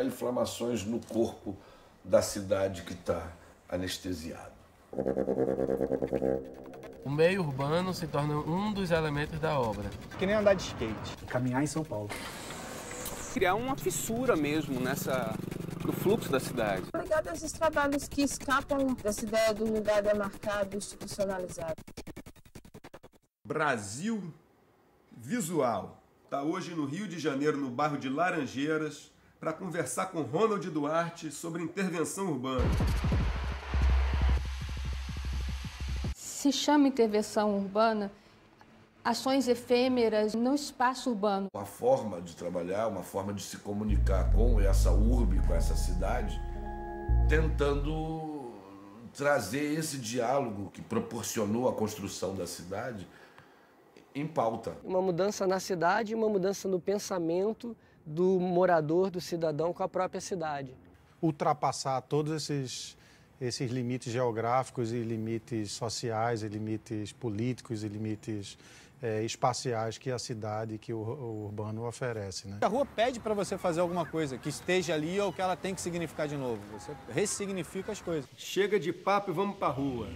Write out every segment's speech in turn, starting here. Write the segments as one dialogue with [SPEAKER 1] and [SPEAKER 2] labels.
[SPEAKER 1] inflamações no corpo da cidade que está anestesiado.
[SPEAKER 2] O meio urbano se torna um dos elementos da obra.
[SPEAKER 3] Que nem andar de skate.
[SPEAKER 4] Caminhar em São Paulo.
[SPEAKER 5] Criar uma fissura mesmo no fluxo da cidade.
[SPEAKER 6] Ligado a esses trabalhos que escapam dessa ideia do lugar demarcado, institucionalizado.
[SPEAKER 7] Brasil Visual está hoje no Rio de Janeiro, no bairro de Laranjeiras, para conversar com Ronald Duarte sobre intervenção urbana.
[SPEAKER 8] Se chama intervenção urbana ações efêmeras no espaço urbano.
[SPEAKER 1] Uma forma de trabalhar, uma forma de se comunicar com essa urbe, com essa cidade, tentando trazer esse diálogo que proporcionou a construção da cidade em pauta.
[SPEAKER 9] Uma mudança na cidade e uma mudança no pensamento do morador, do cidadão com a própria cidade.
[SPEAKER 4] Ultrapassar todos esses limites geográficos e limites sociais, e limites políticos e limites espaciais que a cidade, que o urbano oferece, né?
[SPEAKER 3] A rua pede para você fazer alguma coisa que esteja ali ou que ela tem que significar de novo. Você ressignifica as coisas.
[SPEAKER 7] Chega de papo e vamos para a rua.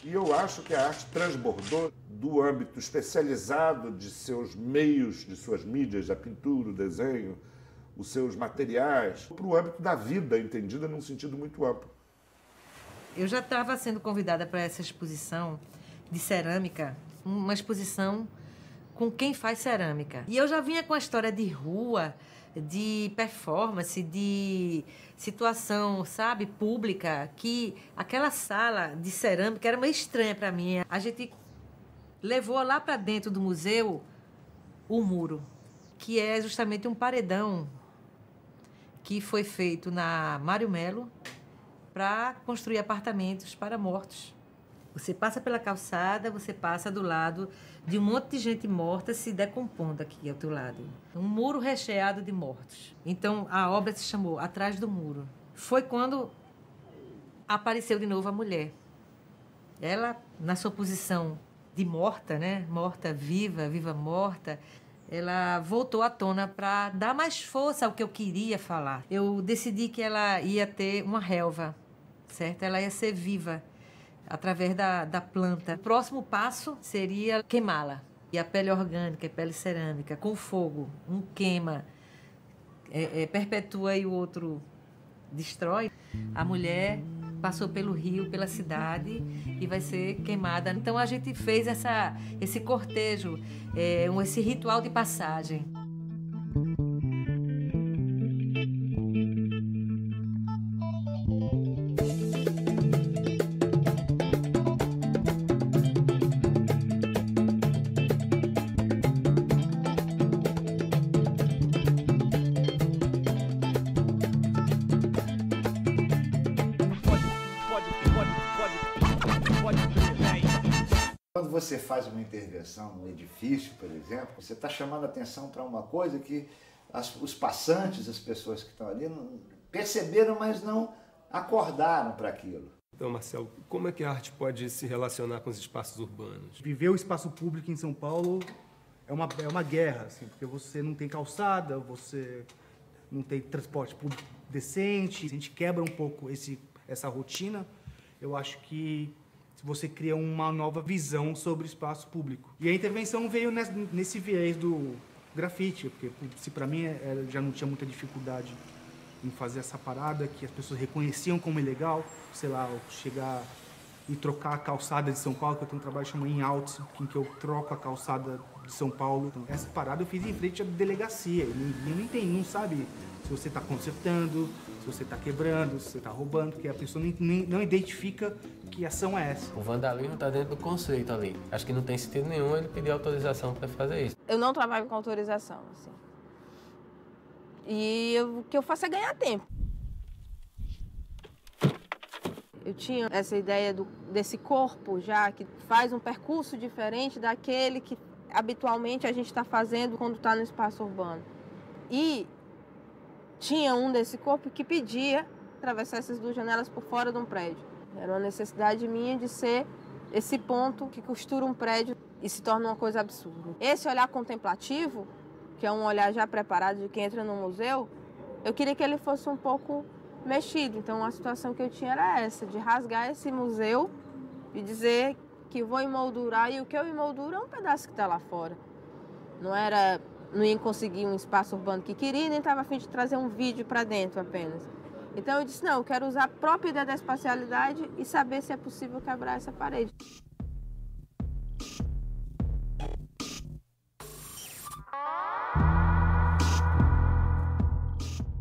[SPEAKER 1] E eu acho que a arte transbordou do âmbito especializado de seus meios, de suas mídias, a pintura, o desenho, os seus materiais, para o âmbito da vida, entendida num sentido muito amplo.
[SPEAKER 10] Eu já estava sendo convidada para essa exposição de cerâmica, uma exposição com quem faz cerâmica. E eu já vinha com a história de rua, de performance, de situação, sabe, pública, que aquela sala de cerâmica era meio estranha para mim. A gente levou lá para dentro do museu o muro, que é justamente um paredão que foi feito na Mário Melo para construir apartamentos para mortos. Você passa pela calçada, você passa do lado de um monte de gente morta se decompondo aqui ao teu lado. Um muro recheado de mortos. Então, a obra se chamou Atrás do Muro. Foi quando apareceu de novo a mulher. Ela, na sua posição de morta, né? Morta, viva, viva, morta, ela voltou à tona para dar mais força ao que eu queria falar. Eu decidi que ela ia ter uma relva, certo? Ela ia ser viva através da planta. O próximo passo seria queimá-la. E a pele orgânica, a pele cerâmica, com fogo, um queima, perpetua e o outro destrói. A mulher passou pelo rio, pela cidade e vai ser queimada. Então a gente fez esse cortejo, esse ritual de passagem.
[SPEAKER 11] Quando você faz uma intervenção num edifício, por exemplo, você está chamando a atenção para uma coisa que os passantes, as pessoas que estão ali, perceberam, mas não acordaram para aquilo.
[SPEAKER 7] Então, Marcelo, como é que a arte pode se relacionar com os espaços urbanos?
[SPEAKER 4] Viver o espaço público em São Paulo é uma guerra, assim, porque você não tem calçada, você não tem transporte público decente. A gente quebra um pouco essa rotina. Eu acho que você cria uma nova visão sobre o espaço público. E a intervenção veio nesse viés do grafite, porque se para mim já não tinha muita dificuldade em fazer essa parada, que as pessoas reconheciam como ilegal, sei lá, chegar e trocar a calçada de São Paulo, que eu tenho um trabalho chamado In Out, em que eu troco a calçada de São Paulo. Então, essa parada eu fiz em frente à delegacia, e ninguém não sabe se você está consertando, se você está quebrando, se você está roubando, porque a pessoa não identifica que ação é essa.
[SPEAKER 2] O vandalismo está dentro do conceito ali. Acho que não tem sentido nenhum ele pedir autorização para fazer isso.
[SPEAKER 6] Eu não trabalho com autorização, assim. E o que eu faço é ganhar tempo. Eu tinha essa ideia desse corpo já, que faz um percurso diferente daquele que habitualmente a gente está fazendo quando está no espaço urbano. E tinha um desse corpo que pedia atravessar essas 2 janelas por fora de um prédio. Era uma necessidade minha de ser esse ponto que costura um prédio e se torna uma coisa absurda. Esse olhar contemplativo, que é um olhar já preparado de quem entra no museu, eu queria que ele fosse um pouco mexido. Então a situação que eu tinha era essa, de rasgar esse museu e dizer que vou emoldurar, e o que eu emolduro é um pedaço que está lá fora. Não ia conseguir um espaço urbano que queria, nem estava a fim de trazer um vídeo para dentro apenas. Então eu disse, não, eu quero usar a própria ideia da espacialidade e saber se é possível quebrar essa parede.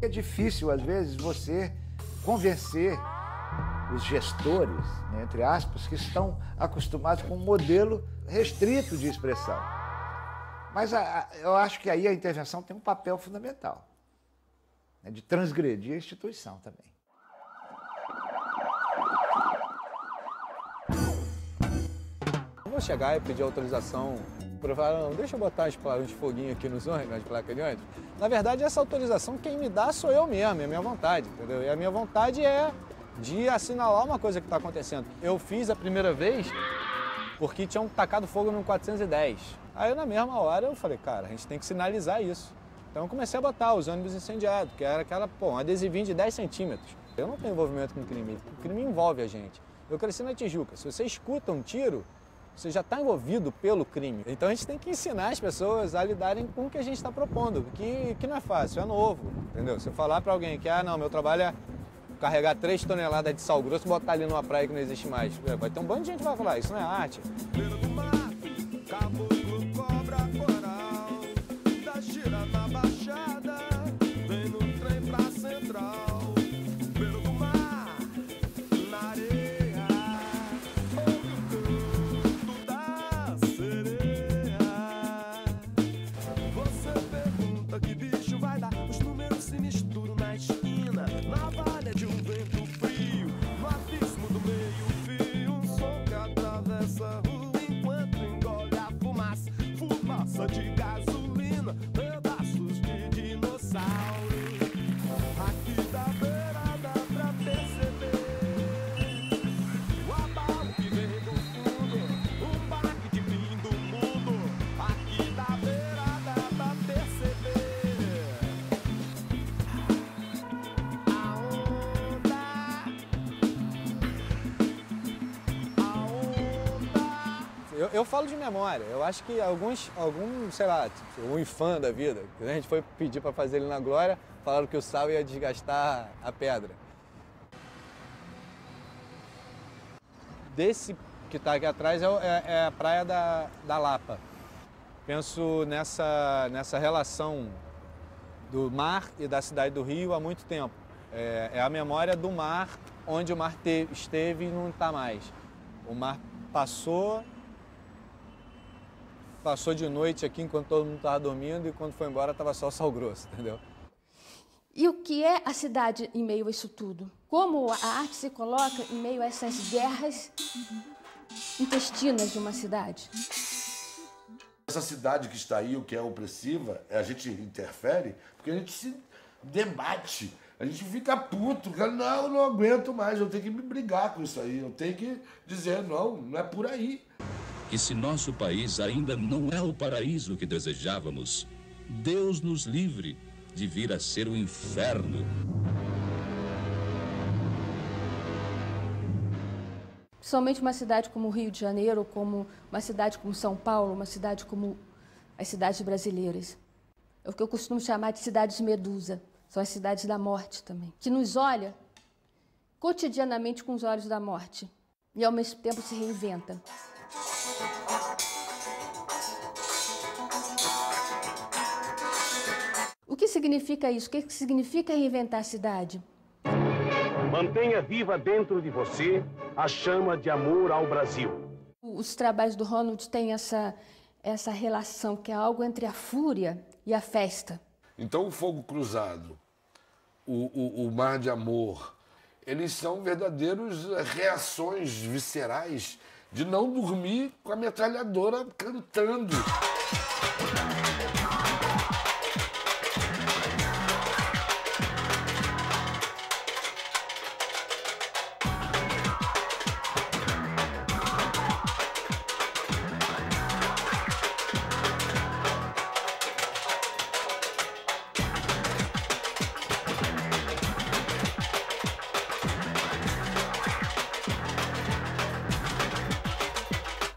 [SPEAKER 11] É difícil, às vezes, você convencer os gestores, né, entre aspas, que estão acostumados com um modelo restrito de expressão. Mas eu acho que aí a intervenção tem um papel fundamental, né, de transgredir a instituição também.
[SPEAKER 3] Eu vou chegar e pedir autorização para falar, não, deixa eu botar uns foguinhos aqui nos ônibus, nas placas de ônibus. Na verdade, essa autorização quem me dá sou eu mesmo, é a minha vontade, entendeu? E a minha vontade é de assinalar uma coisa que está acontecendo. Eu fiz a primeira vez porque tinham tacado fogo no 410. Aí, na mesma hora, eu falei, cara, a gente tem que sinalizar isso. Então, eu comecei a botar os ônibus incendiados, que era um adesivinho de 10 centímetros. Eu não tenho envolvimento com crime, o crime envolve a gente. Eu cresci na Tijuca, se você escuta um tiro, você já está envolvido pelo crime. Então, a gente tem que ensinar as pessoas a lidarem com o que a gente está propondo, que não é fácil, é novo, entendeu? Se eu falar para alguém que, não, meu trabalho é carregar 3 toneladas de sal grosso e botar ali numa praia que não existe mais. Vai ter um bando de gente que vai falar, isso não é arte.
[SPEAKER 12] De gasolina, pedaços de dinossauro. Aqui da beirada pra perceber o abalo que vem do fundo, um baque de fim do mundo. Aqui da beirada pra perceber a onda.
[SPEAKER 3] Eu falo de memória, eu acho que algum, sei lá, um infã da vida, a gente foi pedir para fazer ele na Glória, falaram que o sal ia desgastar a pedra. Desse que está aqui atrás é a praia da Lapa. Penso nessa relação do mar e da cidade do Rio há muito tempo. É a memória do mar, onde o mar esteve e não está mais. O mar passou de noite aqui enquanto todo mundo estava dormindo e quando foi embora estava só o sal grosso, entendeu?
[SPEAKER 8] E o que é a cidade em meio a isso tudo? Como a arte se coloca em meio a essas guerras intestinas de uma cidade?
[SPEAKER 1] Essa cidade que está aí, o que é opressiva, a gente interfere porque a gente se debate. A gente fica puto, cara, não, eu não aguento mais, eu tenho que me brigar com isso aí, eu tenho que dizer, não é por aí.
[SPEAKER 13] E se nosso país ainda não é o paraíso que desejávamos, Deus nos livre de vir a ser o inferno.
[SPEAKER 8] Somente uma cidade como o Rio de Janeiro, como uma cidade como São Paulo, uma cidade como as cidades brasileiras. É o que eu costumo chamar de cidades medusa. São as cidades da morte também, que nos olha cotidianamente com os olhos da morte e ao mesmo tempo se reinventa. O que significa isso? O que significa reinventar a cidade?
[SPEAKER 14] Mantenha viva dentro de você a chama de amor ao Brasil.
[SPEAKER 8] Os trabalhos do Ronald têm essa relação, que é algo entre a fúria e a festa.
[SPEAKER 15] Então, o Fogo Cruzado, o Mar de Amor, eles são verdadeiras reações viscerais de não dormir com a metralhadora cantando.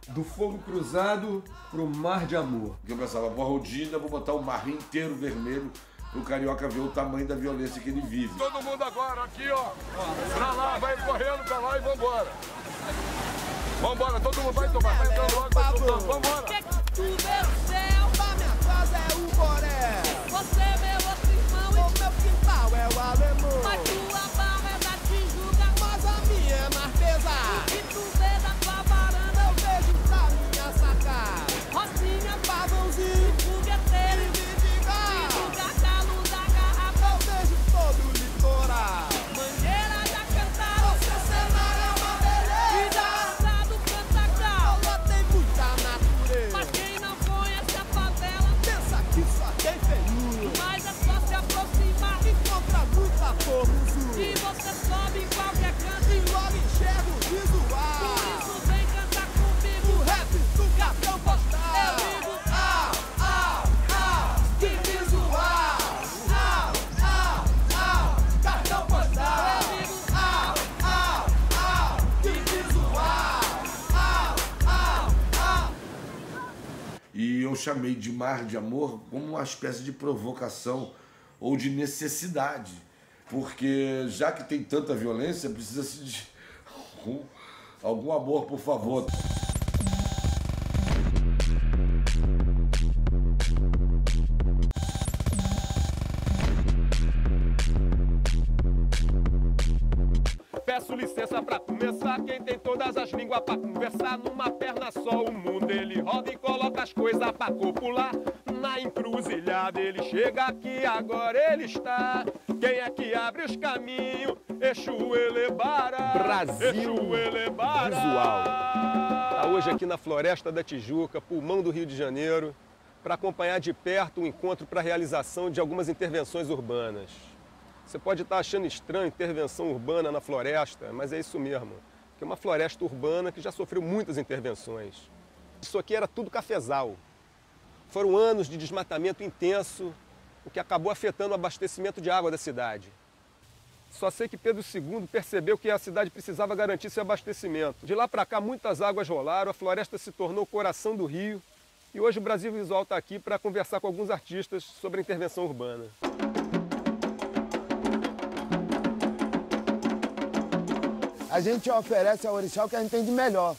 [SPEAKER 7] Do Fogo Cruzado pro Mar de Amor.
[SPEAKER 15] Eu pensava, vou rodina, vou botar o mar inteiro vermelho pro carioca ver o tamanho da violência que ele vive.
[SPEAKER 12] Todo mundo agora, aqui, ó. Pra lá, vai correndo pra lá e vambora. Vambora, todo mundo vai tomar. Vai entrando logo, vai soltando. Vambora.
[SPEAKER 16] Tu meu céu, a minha casa é o Boré. Você é meu outro irmão e o meu quintal é o alemão. Mas tua barra é da Tijuca, mas a minha é Marquesa. O que tu vê da tua varanda eu vejo da minha sacada. Rocinha, pavãozinho, fogueteiro e vidigal. E do gargalo da garrafa eu vejo todo o litoral. Mangueira já cantaram, seu cenário é uma beleza. E da assado Cantagal, lá tem muita natureza. Mas quem não conhece a favela pensa que só tem feiura. Mas é só se aproximar e encontra muita formosura. E você sobe em qualquer canto e logo enxerga o visual. Por isso vem cantar comigo o rap do cartão postal. Eu digo que visual. Cartão postal. Eu digo que visual.
[SPEAKER 15] E eu chamei de Mar de Amor como uma espécie de provocação ou de necessidade. Porque já que tem tanta violência, precisa-se de algum amor, por favor.
[SPEAKER 12] Peço licença pra começar, quem tem todas as línguas pra conversar. Numa perna só o mundo ele roda e coloca as coisas pra copular. Na encruzilhada ele chega aqui, agora ele está. Quem é que abre os caminhos? Exu Elebara.
[SPEAKER 5] Brasil
[SPEAKER 12] Exu Elebara.
[SPEAKER 5] Visual. Tá hoje aqui na Floresta da Tijuca, pulmão do Rio de Janeiro, para acompanhar de perto um encontro para a realização de algumas intervenções urbanas. Você pode estar achando estranho intervenção urbana na floresta, mas é isso mesmo, que é uma floresta urbana que já sofreu muitas intervenções. Isso aqui era tudo cafezal. Foram anos de desmatamento intenso, o que acabou afetando o abastecimento de água da cidade. Só sei que Pedro II percebeu que a cidade precisava garantir seu abastecimento. De lá para cá, muitas águas rolaram, a floresta se tornou o coração do Rio. E hoje o Brasil Visual está aqui para conversar com alguns artistas sobre a intervenção urbana.
[SPEAKER 17] A gente oferece ao orixá o que a gente tem de melhor.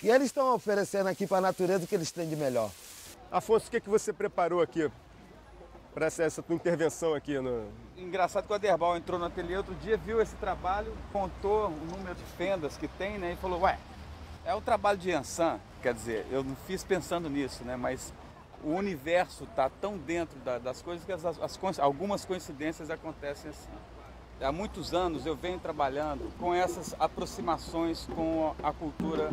[SPEAKER 17] E eles estão oferecendo aqui para a natureza o que eles têm de melhor.
[SPEAKER 5] Afonso, o que você preparou aqui para essa tua intervenção aqui?
[SPEAKER 18] Engraçado que o Aderbal entrou no ateliê outro dia, viu esse trabalho, contou o número de fendas que tem, né? E falou, ué, é o trabalho de Ansan. Quer dizer, eu não fiz pensando nisso, né? Mas o universo está tão dentro das coisas que algumas coincidências acontecem assim. Há muitos anos eu venho trabalhando com essas aproximações com a cultura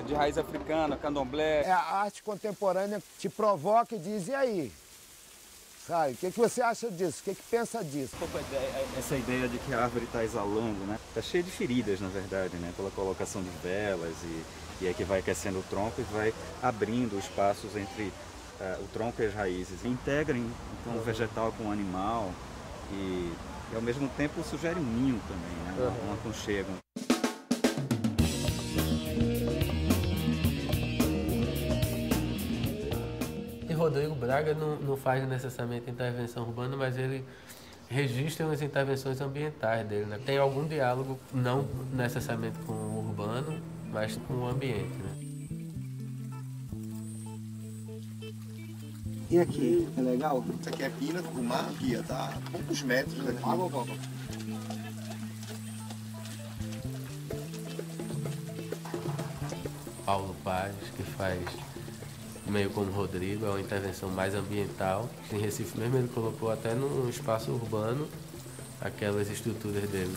[SPEAKER 18] de raiz africana, candomblé.
[SPEAKER 17] A arte contemporânea te provoca e diz, e aí? Sabe, o que você acha disso? O que pensa disso?
[SPEAKER 19] Essa ideia de que a árvore está exalando, né? Está cheia de feridas, na verdade, né? Pela colocação de velas e aí que vai aquecendo o tronco e vai abrindo espaços entre o tronco e as raízes. Integrem, então, o vegetal com o animal e ao mesmo tempo sugere um ninho também, né? Um aconchego.
[SPEAKER 2] E Rodrigo Braga não faz necessariamente intervenção urbana, mas ele registra as intervenções ambientais dele, né? Tem algum diálogo, não necessariamente com o urbano, mas com o ambiente, né?
[SPEAKER 20] E aqui, é legal? Isso aqui é pina do mar, guia, tá a poucos metros daqui.
[SPEAKER 2] Paulo Paz, que faz meio como Rodrigo, é uma intervenção mais ambiental. Em Recife mesmo ele colocou até no espaço urbano aquelas estruturas dele.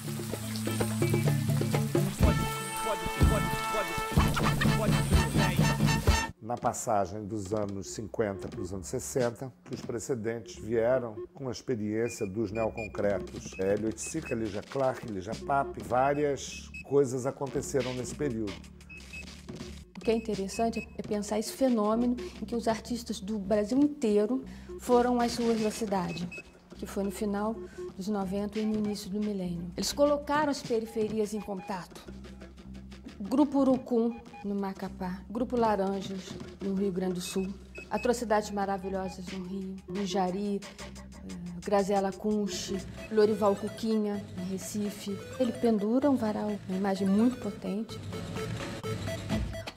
[SPEAKER 1] Na passagem dos anos 50 para os anos 60, os precedentes vieram com a experiência dos neoconcretos. Elliot Sica, Elijah Clark, Elijah Pape, várias coisas aconteceram nesse período.
[SPEAKER 8] O que é interessante é pensar esse fenômeno em que os artistas do Brasil inteiro foram às ruas da cidade, que foi no final dos 90 e no início do milênio. Eles colocaram as periferias em contato. Grupo Urucum, no Macapá, Grupo Laranjas, no Rio Grande do Sul, Atrocidades Maravilhosas no Rio, no Jari, Graziela Kunsch, Lorival Cuquinha, em Recife. Ele pendura um varal, uma imagem muito potente.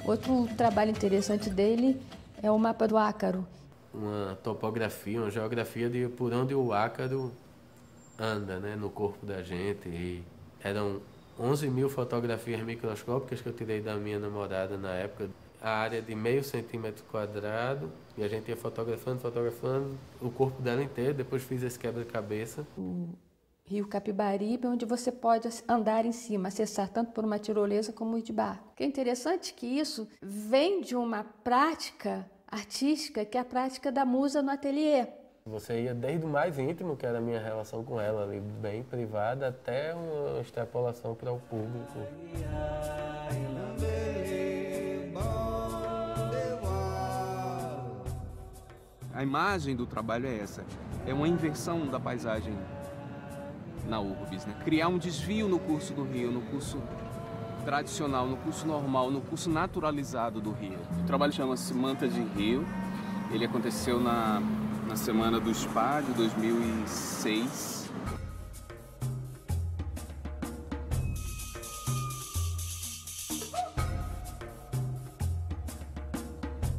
[SPEAKER 8] Outro trabalho interessante dele é o mapa do ácaro.
[SPEAKER 2] Uma topografia, uma geografia de por onde o ácaro anda, né, no corpo da gente. E eram 11 mil fotografias microscópicas que eu tirei da minha namorada na época. A área de meio centímetro quadrado, e a gente ia fotografando o corpo dela inteiro. Depois fiz esse quebra-cabeça.
[SPEAKER 8] O Rio Capibaribe, onde você pode andar em cima, acessar tanto por uma tirolesa como de barco. O que é interessante que isso vem de uma prática artística, que é a prática da musa no ateliê.
[SPEAKER 2] Você ia desde o mais íntimo, que era a minha relação com ela, ali, bem privada, até uma extrapolação para o público.
[SPEAKER 21] A imagem do trabalho é essa, é uma inversão da paisagem na Urbis, né? Criar um desvio no curso do rio, no curso tradicional, no curso normal, no curso naturalizado do rio. O trabalho chama-se Manta de Rio, ele aconteceu na Semana do Spa de 2006.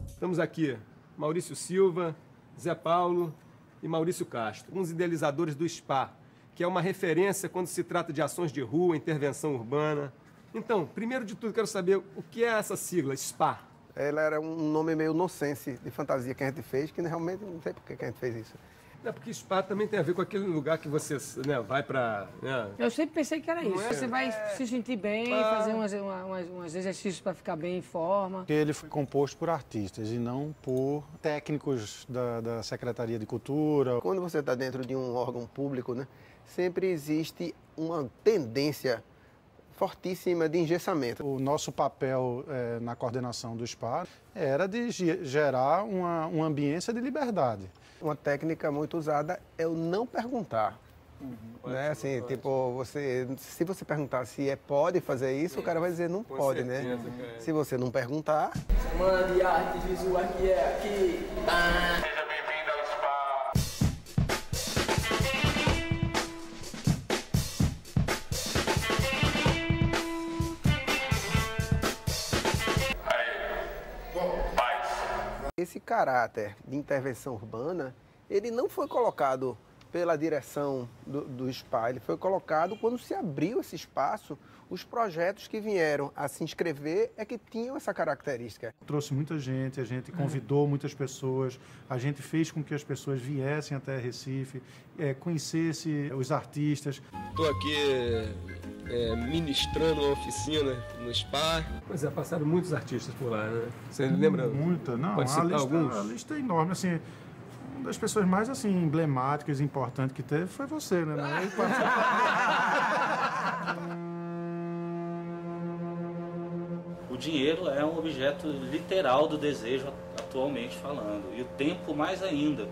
[SPEAKER 5] Estamos aqui, Maurício Silva, Zé Paulo e Maurício Castro, uns idealizadores do SPA, que é uma referência quando se trata de ações de rua, intervenção urbana. Então, primeiro de tudo, quero saber o que é essa sigla, SPA.
[SPEAKER 22] Ela era um nome meio nonsense de fantasia que a gente fez, que realmente não sei por que a gente fez isso.
[SPEAKER 5] É porque SPA também tem a ver com aquele lugar que você, né, vai para... Né?
[SPEAKER 23] Eu sempre pensei que era isso.
[SPEAKER 5] É?
[SPEAKER 23] Você vai se sentir bem, fazer uns exercícios para ficar bem em forma.
[SPEAKER 24] Ele foi composto por artistas e não por técnicos da Secretaria de Cultura.
[SPEAKER 22] Quando você está dentro de um órgão público, né, sempre existe uma tendência fortíssima de engessamento.
[SPEAKER 24] O nosso papel na coordenação do SPA era de gerar uma ambiência de liberdade.
[SPEAKER 22] Uma técnica muito usada é o não perguntar. Né? Assim, tipo, se você perguntar se pode fazer isso, o cara vai dizer não pode, né? Se você não perguntar...
[SPEAKER 25] Semana de arte visual aqui é aqui.
[SPEAKER 16] Seja bem-vindo ao SPA.
[SPEAKER 22] Esse caráter de intervenção urbana, ele não foi colocado pela direção do SPA, ele foi colocado quando se abriu esse espaço, os projetos que vieram a se inscrever é que tinham essa característica.
[SPEAKER 24] Trouxe muita gente, a gente convidou muitas pessoas, a gente fez com que as pessoas viessem até Recife, conhecessem os artistas.
[SPEAKER 5] Estou aqui ministrando uma oficina no SPA. Pois é, passaram muitos artistas por lá, né? Você lembra?
[SPEAKER 24] Muita, não.
[SPEAKER 5] Pode citar alguns?
[SPEAKER 24] A lista é enorme, assim. Uma das pessoas mais assim, emblemáticas e importantes que teve foi você, né?
[SPEAKER 26] O dinheiro é um objeto literal do desejo atualmente falando, e o tempo mais ainda.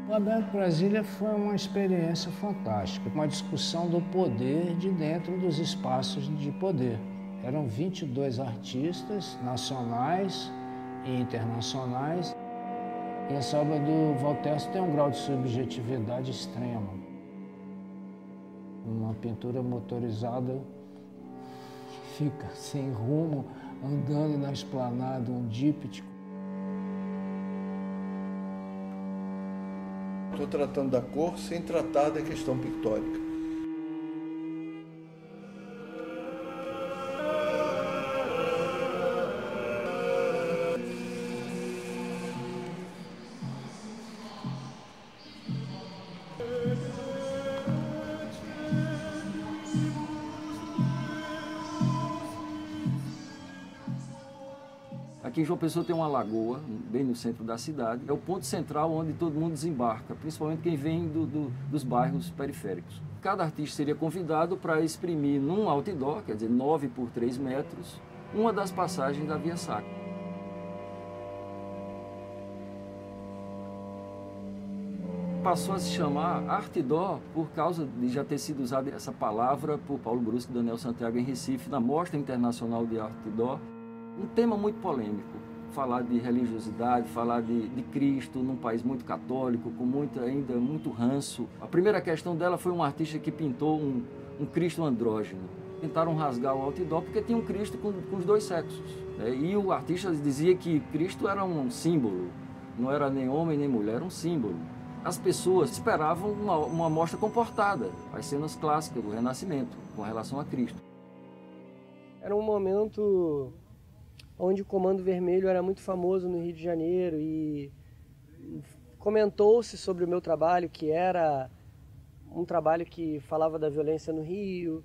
[SPEAKER 27] O Aberto Brasília foi uma experiência fantástica, uma discussão do poder de dentro dos espaços de poder. Eram 22 artistas nacionais e internacionais. E essa obra do Voltaire tem um grau de subjetividade extremo. Uma pintura motorizada que fica sem rumo, andando na esplanada, um díptico.
[SPEAKER 3] estou tratando da cor sem tratar da questão pictórica.
[SPEAKER 4] Aqui em João Pessoa tem uma lagoa, bem no centro da cidade. É o ponto central onde todo mundo desembarca, principalmente quem vem dos bairros periféricos. Cada artista seria convidado para exprimir num outdoor, quer dizer, 9 por 3 metros, uma das passagens da Via Sacra. Passou a se chamar Artidó por causa de já ter sido usada essa palavra por Paulo Brusque e Daniel Santiago em Recife, na Mostra Internacional de Artidó. Um tema muito polêmico, falar de religiosidade, falar de Cristo num país muito católico, com ainda muito ranço. A primeira questão dela foi um artista que pintou um Cristo andrógeno. Tentaram rasgar o outdoor porque tinha um Cristo com os dois sexos. Né? E o artista dizia que Cristo era um símbolo, não era nem homem nem mulher, era um símbolo. As pessoas esperavam uma mostra comportada, as cenas clássicas do Renascimento, com relação a Cristo.
[SPEAKER 6] Era um momento onde o Comando Vermelho era muito famoso no Rio de Janeiro e comentou-se sobre o meu trabalho, que era um trabalho que falava da violência no Rio,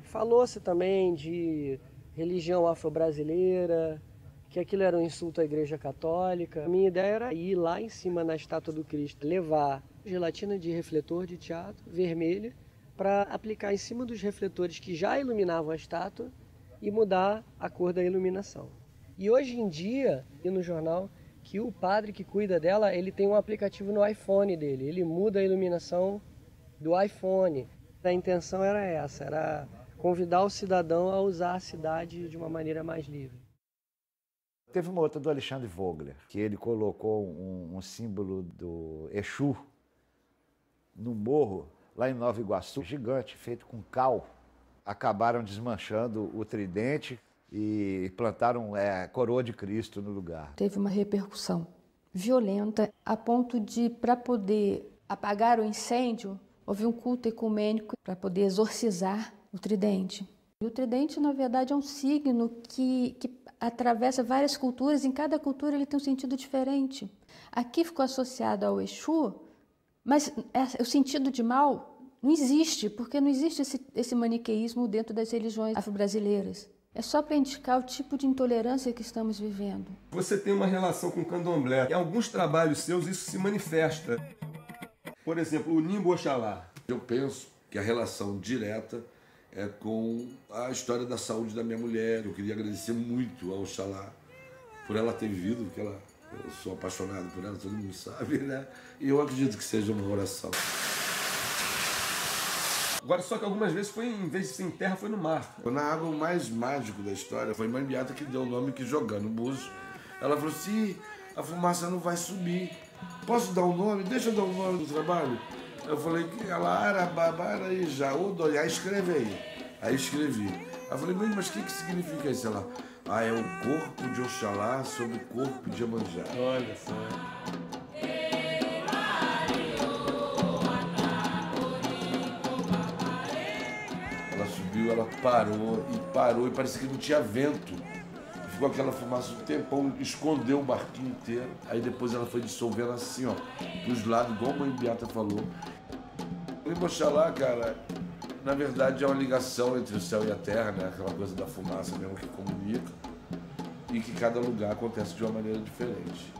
[SPEAKER 6] falou-se também de religião afro-brasileira, que aquilo era um insulto à Igreja Católica. A minha ideia era ir lá em cima na estátua do Cristo, levar gelatina de refletor de teatro vermelha para aplicar em cima dos refletores que já iluminavam a estátua e mudar a cor da iluminação. E hoje em dia, no jornal, que o padre que cuida dela, ele tem um aplicativo no iPhone dele, ele muda a iluminação do iPhone. A intenção era essa, era convidar o cidadão a usar a cidade de uma maneira mais livre.
[SPEAKER 9] Teve uma outra do Alexandre Vogler, que ele colocou um símbolo do Exu no morro, lá em Nova Iguaçu, gigante, feito com cal. Acabaram desmanchando o tridente e plantaram coroa de Cristo no lugar.
[SPEAKER 8] Teve uma repercussão violenta a ponto de, para poder apagar o incêndio, houve um culto ecumênico para poder exorcizar o tridente. E o tridente, na verdade, é um signo que atravessa várias culturas, em cada cultura ele tem um sentido diferente. Aqui ficou associado ao Exu, mas o sentido de mal não existe, porque não existe esse maniqueísmo dentro das religiões afro-brasileiras. É só para indicar o tipo de intolerância que estamos vivendo.
[SPEAKER 7] Você tem uma relação com o candomblé. Em alguns trabalhos seus isso se manifesta. Por exemplo, o Nimbo Oxalá.
[SPEAKER 15] Eu penso que a relação direta é com a história da saúde da minha mulher. Eu queria agradecer muito ao Oxalá por ela ter vivido, porque eu sou apaixonado por ela, todo mundo sabe, né? E eu acredito que seja uma oração.
[SPEAKER 7] Agora, só que algumas vezes foi, em vez de ser em terra, foi no mar.
[SPEAKER 15] Na água, o mais mágico da história foi Mãe Beata que deu o nome, que jogando o buzo. Ela falou assim, a fumaça não vai subir. Posso dar um nome? Deixa eu dar um nome do trabalho. Eu falei que ela Arababara e Jaúdoiá, escreve aí. Aí escrevi. Aí eu falei, mas o que significa isso? Ela, é o corpo de Oxalá sobre o corpo de Iemanjá.
[SPEAKER 7] Olha só.
[SPEAKER 15] Ela parou e parecia que não tinha vento. Ficou aquela fumaça um tempão, escondeu o barquinho inteiro. Aí depois ela foi dissolvendo assim, ó, dos lados, igual a Mãe Beata falou. O Oxalá, cara, na verdade é uma ligação entre o céu e a terra, né? Aquela coisa da fumaça mesmo que comunica. E que cada lugar acontece de uma maneira diferente.